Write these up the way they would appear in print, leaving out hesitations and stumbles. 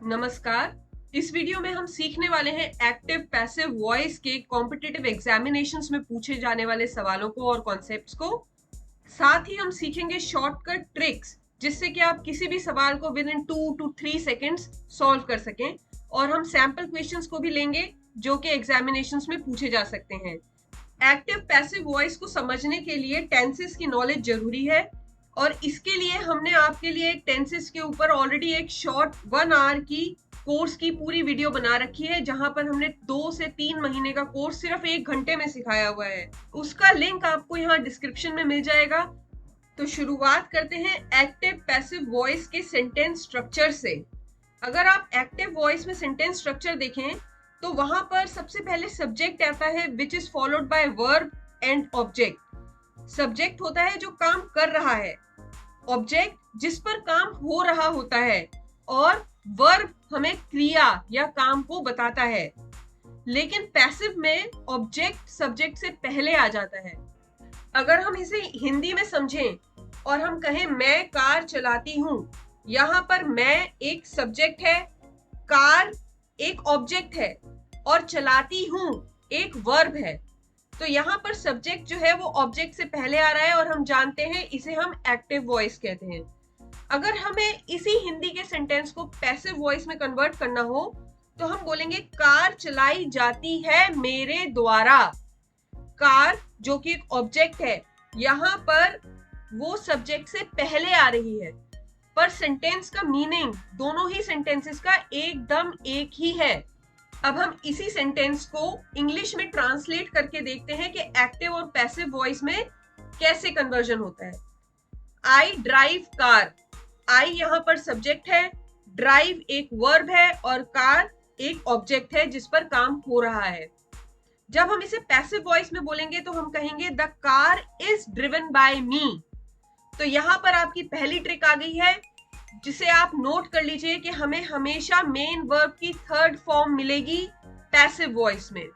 नमस्कार। इस वीडियो में हम सीखने वाले हैं एक्टिव पैसिव वॉइस के कॉम्पिटिटिव एग्जामिनेशंस में पूछे जाने वाले सवालों को और कॉन्सेप्ट्स को। साथ ही हम सीखेंगे शॉर्टकट ट्रिक्स जिससे कि आप किसी भी सवाल को with in 2 to 3 seconds solve कर सकें। और हम सैंपल क्वेश्चंस को भी लेंगे जो कि एग्जामिनेशंस में पूछे जा सकते हैं। एक्टिव पैसिव वॉइस को समझने के लिए टेंसेस की नॉलेज जरूरी है और इसके लिए हमने आपके लिए एक टेंसेस के ऊपर ऑलरेडी एक शॉर्ट 1 आवर की कोर्स की पूरी वीडियो बना रखी है, जहां पर हमने 2 से 3 महीने का कोर्स सिर्फ 1 घंटे में सिखाया हुआ है। उसका लिंक आपको यहाँ डिस्क्रिप्शन में मिल जाएगा। तो शुरुआत करते हैं एक्टिव पैसिव वॉइस के सेंटेंस स्ट्रक्चर से। अगर आप एक्टिव वॉइस में सेंटेंस स्ट्रक्चर देखें तो वहां पर सबसे पहले सब्जेक्ट आता है विच is followed bye verb and object. Subject होता है जो काम कर रहा है, ऑब्जेक्ट जिस पर काम हो रहा होता है, और वर्ब हमें क्रिया या काम को बताता है। लेकिन पैसिव में ऑब्जेक्ट सब्जेक्ट से पहले आ जाता है। अगर हम इसे हिंदी में समझें और हम कहें मैं कार चलाती हूं, यहां पर मैं एक सब्जेक्ट है, कार एक ऑब्जेक्ट है और चलाती हूं एक वर्ब है। तो यहाँ पर सब्जेक्ट जो है वो ऑब्जेक्ट से पहले आ रहा है और हम जानते हैं इसे हम एक्टिव वॉइस कहते हैं। अगर हमें इसी हिंदी के सेंटेंस को पैसिव वॉइस में कन्वर्ट करना हो तो हम बोलेंगे कार चलाई जाती है मेरे द्वारा। कार जो कि एक ऑब्जेक्ट है, यहाँ पर वो सब्जेक्ट से पहले आ रही है, पर सेंटेंस का मीनिंग दोनों ही सेंटेंसेस का एकदम एक ही है। अब हम इसी सेंटेंस को इंग्लिश में ट्रांसलेट करके देखते हैं कि एक्टिव और पैसिव वॉइस में कैसे कन्वर्जन होता है। I drive car. आई यहाँ पर सब्जेक्ट है, ड्राइव एक वर्ब है और कार एक ऑब्जेक्ट है जिस पर काम हो रहा है। जब हम इसे पैसिव वॉइस में बोलेंगे तो हम कहेंगे the car is driven by me. तो यहाँ पर आपकी पहली ट्रिक आ गई है जिसे आप नोट कर लीजिए कि हमें हमेशा मेन वर्ब की थर्ड फॉर्म मिलेगी पैसिव वॉइस में।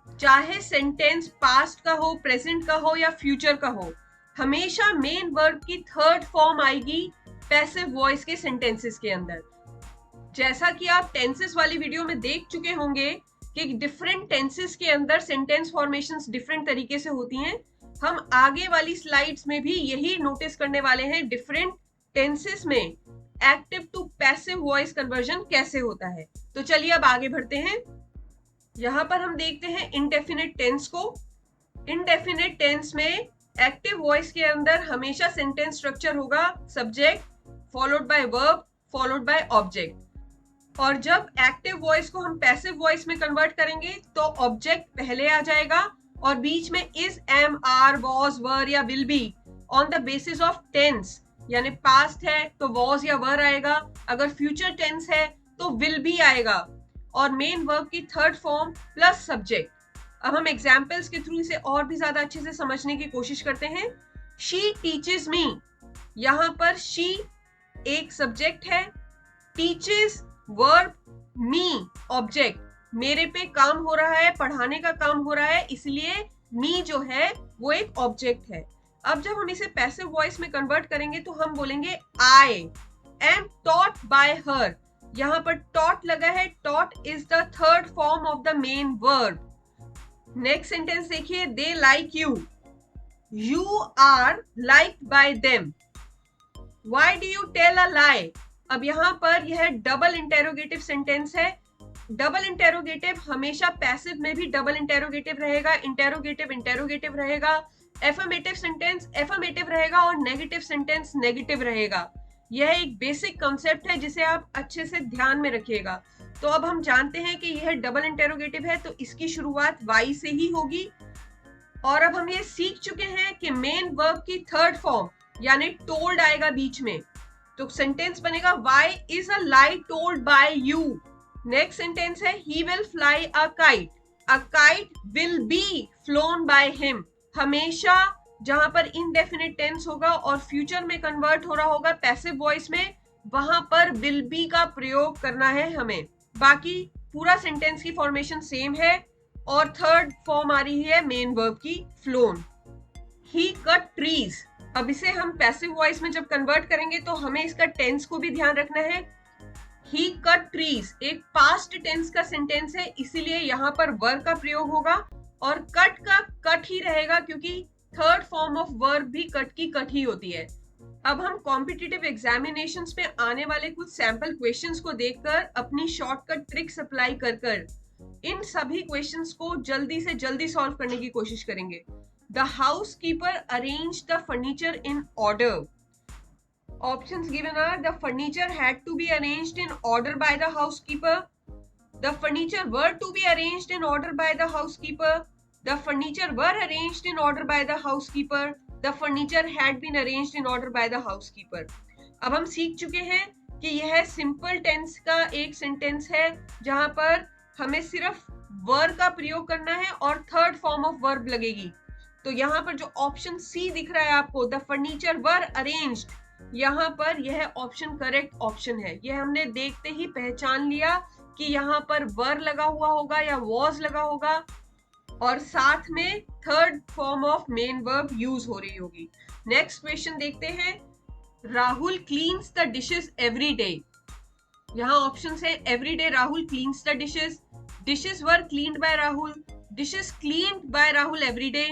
चाहे सेंटेंस पास्ट का हो, प्रेजेंट का हो या फ्यूचर का हो, हमेशा मेन वर्ब की थर्ड फॉर्म आएगी पैसिव वॉइस के सेंटेंसेस के अंदर। जैसा कि आप टेंसेस वाली वीडियो में देख चुके होंगे कि डिफरेंट टेंसेस के अंदर सेंटेंस फॉर्मेशंस डिफरेंट तरीके से होती हैं। हम आगे वाली स्लाइड्स में भी यही नोटिस करने वाले हैं, डिफरेंट टेंसेस में active to passive voice conversion कैसे होता है। तो चलिए अब आगे बढ़ते हैं। यहां पर हम देखते हैं इंडेफिनिट टेंस को। इंडेफिनिट टेंस में एक्टिव वॉइस के अंदर हमेशा सेंटेंस स्ट्रक्चर होगा subject followed by verb followed by object. और जब एक्टिव वॉइस को हम पैसिव वॉइस में कन्वर्ट करेंगे तो ऑब्जेक्ट पहले आ जाएगा और बीच में is, am, are, was, were या will be on the basis of tense. यानी पास्ट है तो वॉज या वर आएगा, अगर फ्यूचर टेंस है तो विल बी आएगा, और मेन वर्ब की थर्ड फॉर्म प्लस सब्जेक्ट। अब हम एग्जाम्पल्स के थ्रू इसे और भी ज्यादा अच्छे से समझने की कोशिश करते हैं। She teaches me. यहां पर शी एक सब्जेक्ट है, टीचेस वर्ब, मी ऑब्जेक्ट। मेरे पे काम हो रहा है, पढ़ाने का काम हो रहा है, इसलिए मी जो है वो एक ऑब्जेक्ट है। अब जब हम इसे पैसिव वॉइस में कन्वर्ट करेंगे तो हम बोलेंगे I am taught by her. यहां पर टॉट लगा है, taught is the third form of the main verb. Next sentence देखिए, they like you, you are liked by them. Why do you tell a lie. अब यहां पर यह double interrogative sentence है। डबल इंटेरोगेटिव हमेशा passive में भी double interrogative रहेगा, इंटेरोगेटिव इंटेरोगेटिव रहेगा, एफर्मेटिव सेंटेंस एफर्मेटिव रहेगा और नेगेटिव सेंटेंस नेगेटिव रहेगा। यह एक बेसिक कॉन्सेप्ट है जिसे आप अच्छे से ध्यान में रखिएगा। तो अब हम जानते हैं कि यह डबल इंटेरोगेटिव है तो इसकी शुरुआत वाई से ही होगी। और अब हम ये सीख चुके हैं कि मेन वर्ब की थर्ड फॉर्म यानी टोल्ड आएगा बीच में, तो सेंटेंस बनेगा why is a lie told by you. Next sentence है he will fly a kite, a kite will be flown by him. हमेशा जहां पर इनडेफिनिट टेंस होगा और फ्यूचर में कन्वर्ट हो रहा होगा पैसिव वॉइस में, वहां पर विल बी का प्रयोग करना है हमें। बाकी पूरा सेंटेंस की फॉर्मेशन सेम है और थर्ड फॉर्म आ रही है मेन वर्ब की, फ्लोन। ही कट ट्रीज। अब इसे हम पैसिव वॉइस में जब कन्वर्ट करेंगे तो हमें इसका टेंस को भी ध्यान रखना है। ही कट ट्रीज एक पास्ट टेंस का सेंटेंस है, इसीलिए यहाँ पर वर्ब का प्रयोग होगा और कट का कट ही रहेगा क्योंकि थर्ड फॉर्म ऑफ वर्ब भी कट की कट ही होती है। अब हम कॉम्पिटिटिव एग्जामिनेशंस में आने वाले कुछ सैंपल क्वेश्चंस को देखकर अपनी शॉर्टकट ट्रिक्स अप्लाई कर इन सभी क्वेश्चंस को जल्दी से जल्दी सॉल्व करने की कोशिश करेंगे। The housekeeper arranged the furniture in order. Options given are the furniture had to be arranged in order by the housekeeper. The furniture were to be arranged in order by the housekeeper. The furniture were arranged in order by the housekeeper. The furniture had been arranged in order by the housekeeper. अब हम सीख चुके हैं कि यह simple tense का एक sentence है जहां पर हमें सिर्फ वर्ब का प्रयोग करना है और थर्ड फॉर्म ऑफ वर्ब लगेगी। तो यहाँ पर जो ऑप्शन सी दिख रहा है आपको, द फर्नीचर वर अरेंज्ड, यहाँ पर यह ऑप्शन करेक्ट ऑप्शन है। यह हमने देखते ही पहचान लिया कि यहाँ पर वर लगा हुआ होगा या वॉज लगा होगा और साथ में third form of main verb use हो रही होगी। नेक्स्ट क्वेश्चन देखते हैं। Rahul cleans the dishes every day. यहाँ ऑप्शन है every day Rahul cleans the dishes, dishes were cleaned by Rahul, dishes cleaned by Rahul every day,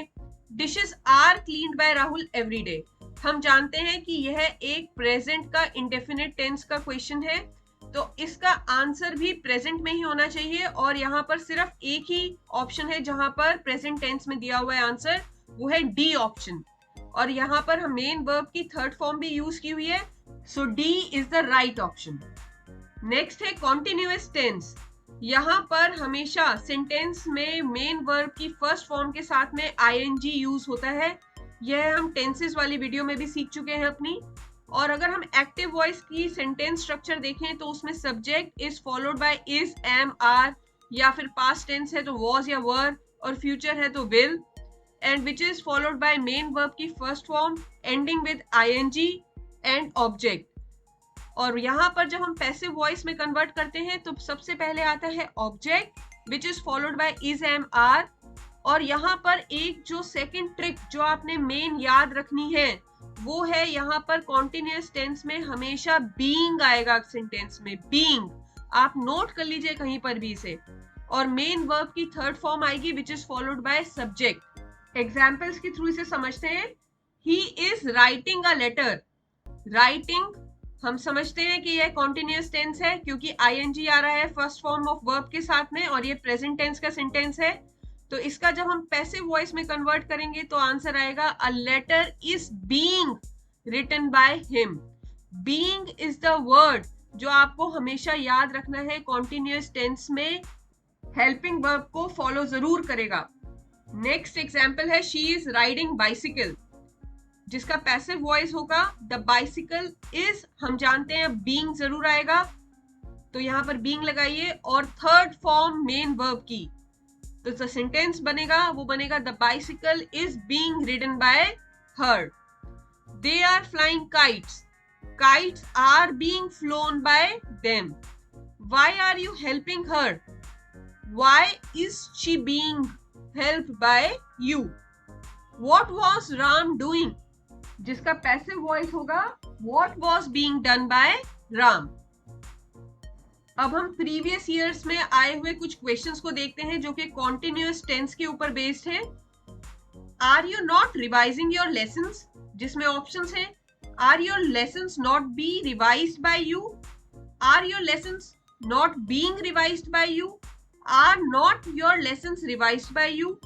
dishes are cleaned by Rahul every day. हम जानते हैं कि यह एक प्रेजेंट का इंडेफिनिट टेंस का क्वेश्चन है, तो इसका आंसर भी प्रेजेंट में ही होना चाहिए और यहाँ पर सिर्फ एक ही ऑप्शन है जहां पर प्रेजेंट टेंस में दिया हुआ है आंसर, वो है डी ऑप्शन। और यहाँ पर हम मेन वर्ब की थर्ड फॉर्म भी यूज की हुई है, so D is the right option. Next है कॉन्टिन्यूअस टेंस। यहाँ पर हमेशा सेंटेंस में मेन वर्ब की फर्स्ट फॉर्म के साथ में आईएनजी यूज होता है। यह हम टेंसेस वाली वीडियो में भी सीख चुके हैं अपनी। और अगर हम एक्टिव वॉइस की सेंटेंस स्ट्रक्चर देखें तो उसमें subject is followed by is, am, are, या फिर पास्ट टेंस है तो वॉज या वर, और फ्यूचर है तो will, and which is followed by main verb की first form ending with ING and object. और यहाँ पर जब हम पैसिव वॉइस में कन्वर्ट करते हैं तो सबसे पहले आता है object which is followed by is, am, are. और यहाँ पर एक जो सेकंड ट्रिक जो आपने मेन याद रखनी है वो है यहाँ पर कॉन्टिन्यूअस टेंस में हमेशा बीइंग आएगा सेंटेंस में, बीइंग। आप नोट कर लीजिए कहीं पर भी इसे। और मेन वर्ब की थर्ड फॉर्म आएगी which is followed by subject. Examples के थ्रू इसे समझते हैं। He is writing a letter. Writing हम समझते हैं कि यह कॉन्टिन्यूअस टेंस है क्योंकि आईएनजी आ रहा है फर्स्ट फॉर्म ऑफ वर्ब के साथ में और ये प्रेजेंट टेंस का सेंटेंस है। तो इसका जब हम पैसिव वॉइस में कन्वर्ट करेंगे तो आंसर आएगा a letter is being written by him. Being is the word जो आपको हमेशा याद रखना है कॉन्टिन्यूअस टेंस में, हेल्पिंग वर्ब को फॉलो जरूर करेगा। नेक्स्ट एग्जांपल है शी इज राइडिंग बाइसिकल, जिसका पैसिव वॉइस होगा द बाइसिकल इज, हम जानते हैं बीइंग जरूर आएगा तो यहाँ पर बीइंग लगाइए और थर्ड फॉर्म मेन वर्ब की, तो जो सेंटेंस बनेगा वो बनेगा the bicycle is being ridden by her. They are flying kites, kites are being flown by them. Why are you helping her, why is she being helped by you. What was Ram doing, जिसका passive voice होगा what was being done by Ram. अब हम previous years में आए हुए कुछ questions को देखते हैं जो कि कॉन्टिन्यूअस टेंस के ऊपर बेस्ड है। Are you not revising your lessons, जिसमें ऑप्शंस हैं are your lessons not be revised by you, are your lessons not being revised by you, are not your lessons revised by you,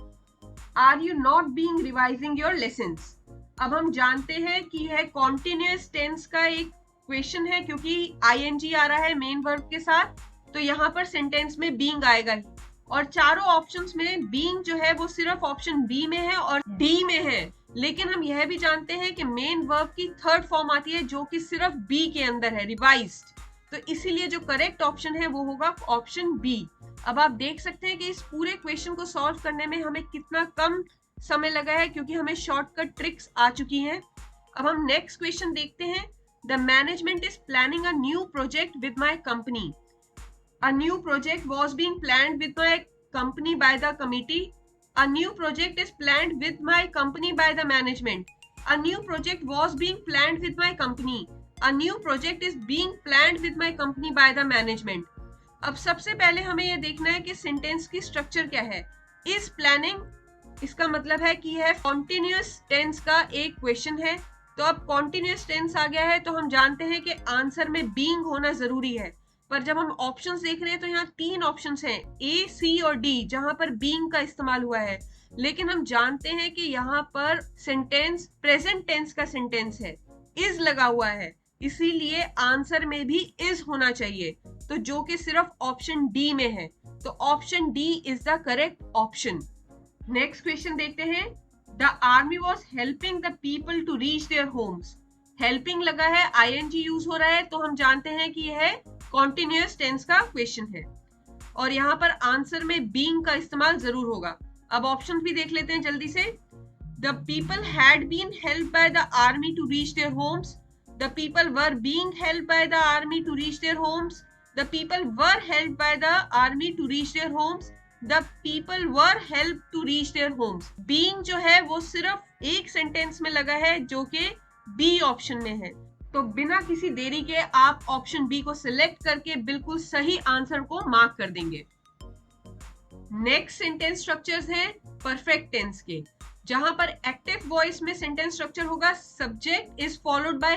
are you not being revising your lessons. अब हम जानते हैं कि यह continuous tense का एक question है क्योंकि आईएनजी आ रहा है मेन वर्ब के साथ, तो यहाँ पर सेंटेंस में बीइंग आएगा ही। और चारों ऑप्शंस में बीइंग जो है वो सिर्फ ऑप्शन बी में है और डी में है, लेकिन हम यह भी जानते हैं कि मेन वर्ब की थर्ड फॉर्म आती है जो कि सिर्फ बी के अंदर है, रिवाइज्ड। तो इसीलिए जो करेक्ट ऑप्शन है वो होगा ऑप्शन बी। अब आप देख सकते हैं कि इस पूरे क्वेश्चन को सॉल्व करने में हमें कितना कम समय लगा है क्योंकि हमें शॉर्टकट ट्रिक्स आ चुकी हैं। अब हम नेक्स्ट क्वेश्चन देखते हैं। The management is planning a new project with my company. A new project was being planned with my company by the committee. A new project is planned with my company by the management. A new project was being planned with my company. A new project is being planned with my company by the management. अब सबसे पहले हमें यह देखना है कि sentence की structure क्या है. Is planning, इसका मतलब है कि यह कॉन्टिन्यूअस टेंस का एक क्वेश्चन है. तो अब कॉन्टिन्यूअस टेंस आ गया है तो हम जानते हैं कि आंसर में बीइंग होना जरूरी है. पर जब हम ऑप्शंस देख रहे हैं तो यहाँ 3 ऑप्शंस हैं, ए, सी और डी, जहां पर बीइंग का इस्तेमाल हुआ है. लेकिन हम जानते हैं कि यहाँ पर सेंटेंस प्रेजेंट टेंस का सेंटेंस है, इज लगा हुआ है, इसीलिए आंसर में भी इज होना चाहिए. तो जो कि सिर्फ ऑप्शन डी में है. तो option D is the correct option. Next question देखते हैं. The army was helping the people to reach their homes. Helping लगा है, आईएनजी यूज हो रहा है, तो हम जानते हैं कि यह कॉन्टिन्यूअस टेंस का क्वेश्चन है और यहाँ पर आंसर में बीइंग का इस्तेमाल जरूर होगा. अब ऑप्शन भी देख लेते हैं जल्दी से. The people had been helped by the army to reach their homes. The people were being helped by the army to reach their homes. The people were helped by the army to reach their homes. The people were help to reach their homes. Being जो है वो सिर्फ एक sentence में लगा है जो कि बी ऑप्शन में है. तो बिना किसी देरी के आप ऑप्शन बी को सिलेक्ट करके बिल्कुल सही आंसर को मार्क कर देंगे. नेक्स्ट सेंटेंस स्ट्रक्चर्स हैं परफेक्ट टेंस के, जहां पर एक्टिव वॉइस में सेंटेंस स्ट्रक्चर होगा subject is followed bye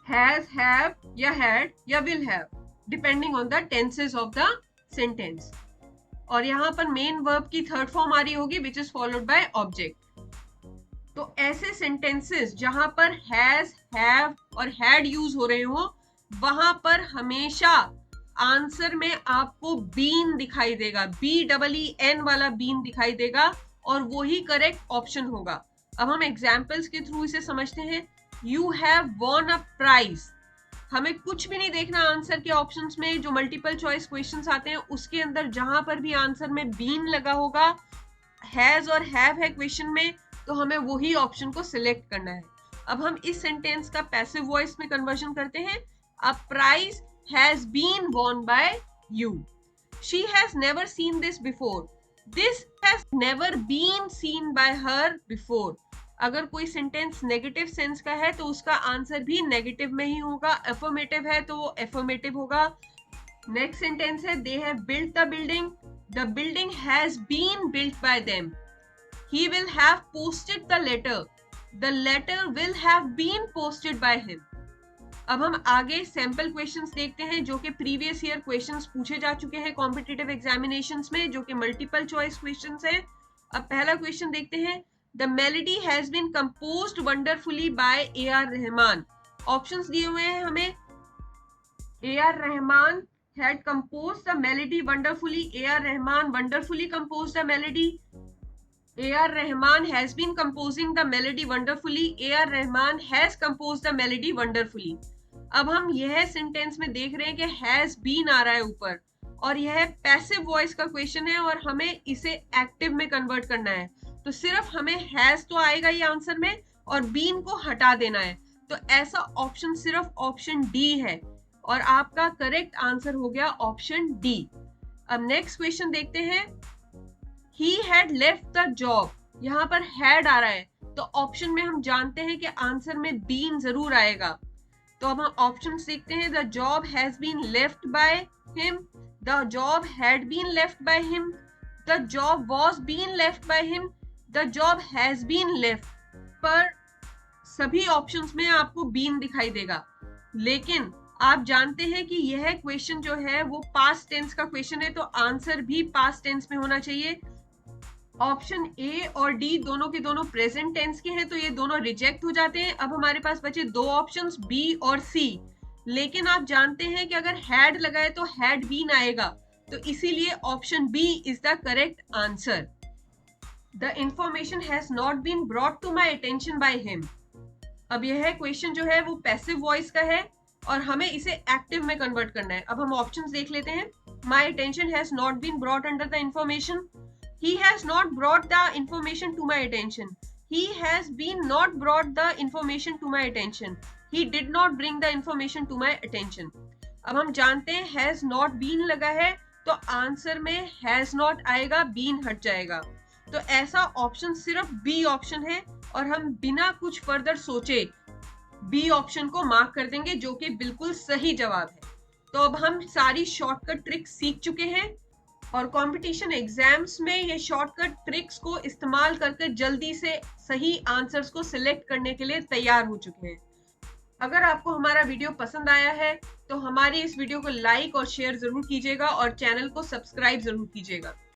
has, have या हैड या will have, depending on the tenses of the sentence. और यहाँ पर मेन वर्ब की थर्ड फॉर्म आ रही होगी विच इज फॉलोड बाय ऑब्जेक्ट. तो ऐसे सेंटेंसेस जहां पर हैज, हैव और हैड यूज हो रहे हो वहां पर हमेशा आंसर में आपको बीन दिखाई देगा, BEEN वाला बीन दिखाई देगा और वो ही करेक्ट ऑप्शन होगा. अब हम एग्जाम्पल्स के थ्रू इसे समझते हैं. You have won a prize. हमें कुछ भी नहीं देखना आंसर के ऑप्शंस में, जो मल्टीपल चॉइस क्वेश्चंस आते हैं उसके अंदर जहां पर भी आंसर में बीन लगा होगा, हैज और हैव है क्वेश्चन में, तो हमें वही ऑप्शन को सिलेक्ट करना है. अब हम इस सेंटेंस का पैसिव वॉइस में कन्वर्जन करते हैं. A prize has been won by you. She has never seen this before. This has never been seen by her before. अगर कोई सेंटेंस नेगेटिव सेंस का है तो उसका आंसर भी नेगेटिव में ही होगा. अफर्मेटिव है तो वो अफर्मेटिव होगा. नेक्स्ट सेंटेंस है they have built the building. The building has been built by them. He will have posted the letter. The letter will have been posted by him. अब हम आगे सैंपल क्वेश्चंस देखते हैं जो कि previous year questions पूछे जा चुके हैं कॉम्पिटिटिव एग्जामिनेशंस में, जो कि मल्टीपल चॉइस क्वेश्चंस हैं. अब पहला क्वेश्चन देखते हैं. The melody has been composed wonderfully by AR Rahman. Options दिए हुए हैं हमें. AR Rahman had composed the melody wonderfully. AR Rahman wonderfully composed the melody. AR Rahman has been composing the melody wonderfully. AR Rahman has composed the melody wonderfully. अब हम यह sentence में देख रहे हैं कि हैज बीन आ रहा है ऊपर और यह पैसिव वॉइस का क्वेश्चन है और हमें इसे एक्टिव में कन्वर्ट करना है. तो सिर्फ हमें हैज तो आएगा ये आंसर में और बीन को हटा देना है. तो ऐसा ऑप्शन सिर्फ ऑप्शन डी है और आपका करेक्ट आंसर हो गया ऑप्शन डी. अब नेक्स्ट क्वेश्चन देखते हैं. He had left the job. यहाँ पर had आ रहा है तो ऑप्शन में हम जानते हैं कि आंसर में बीन जरूर आएगा. तो अब हम ऑप्शन देखते हैं. The job has been left by him. The job had been left by him. The job was being left by him. The job has been left. पर सभी ऑप्शंस में आपको बीन दिखाई देगा, लेकिन आप जानते हैं कि यह क्वेश्चन जो है वो पास्ट टेंस का क्वेश्चन है तो आंसर भी पास्ट टेंस में होना चाहिए. ऑप्शन ए और डी दोनों के दोनों प्रेजेंट टेंस के हैं तो ये दोनों रिजेक्ट हो जाते हैं. अब हमारे पास बचे दो ऑप्शंस बी और सी, लेकिन आप जानते हैं कि अगर हैड लगाए तो हैड बीन आएगा, तो इसीलिए option B is the correct answer. The information has not been brought to my attention by him. अब यह क्वेश्चन जो है वो पैसिव वॉइस का है और हमें इसे एक्टिव में कन्वर्ट करना है. अब हम ऑप्शंस देख लेते हैं. My attention has not been brought under the information. He has not brought the information to my attention. He has been not brought the information to my attention. He did not bring the information to my attention. अब हम जानते हैं has not been लगा है तो answer में has not आएगा, been हट जाएगा. तो ऐसा ऑप्शन सिर्फ बी ऑप्शन है और हम बिना कुछ फर्दर सोचे बी ऑप्शन को मार्क कर देंगे, जो कि बिल्कुल सही जवाब है। तो अब हम सारी शॉर्टकट ट्रिक्स सीख चुके हैं और कंपटीशन एग्जाम्स में ये शॉर्टकट ट्रिक्स को इस्तेमाल करके जल्दी से सही आंसर्स को सिलेक्ट करने के लिए तैयार हो चुके हैं। अगर आपको हमारा वीडियो पसंद आया है तो हमारी इस वीडियो को लाइक और शेयर जरूर कीजिएगा और चैनल को सब्सक्राइब जरूर कीजिएगा।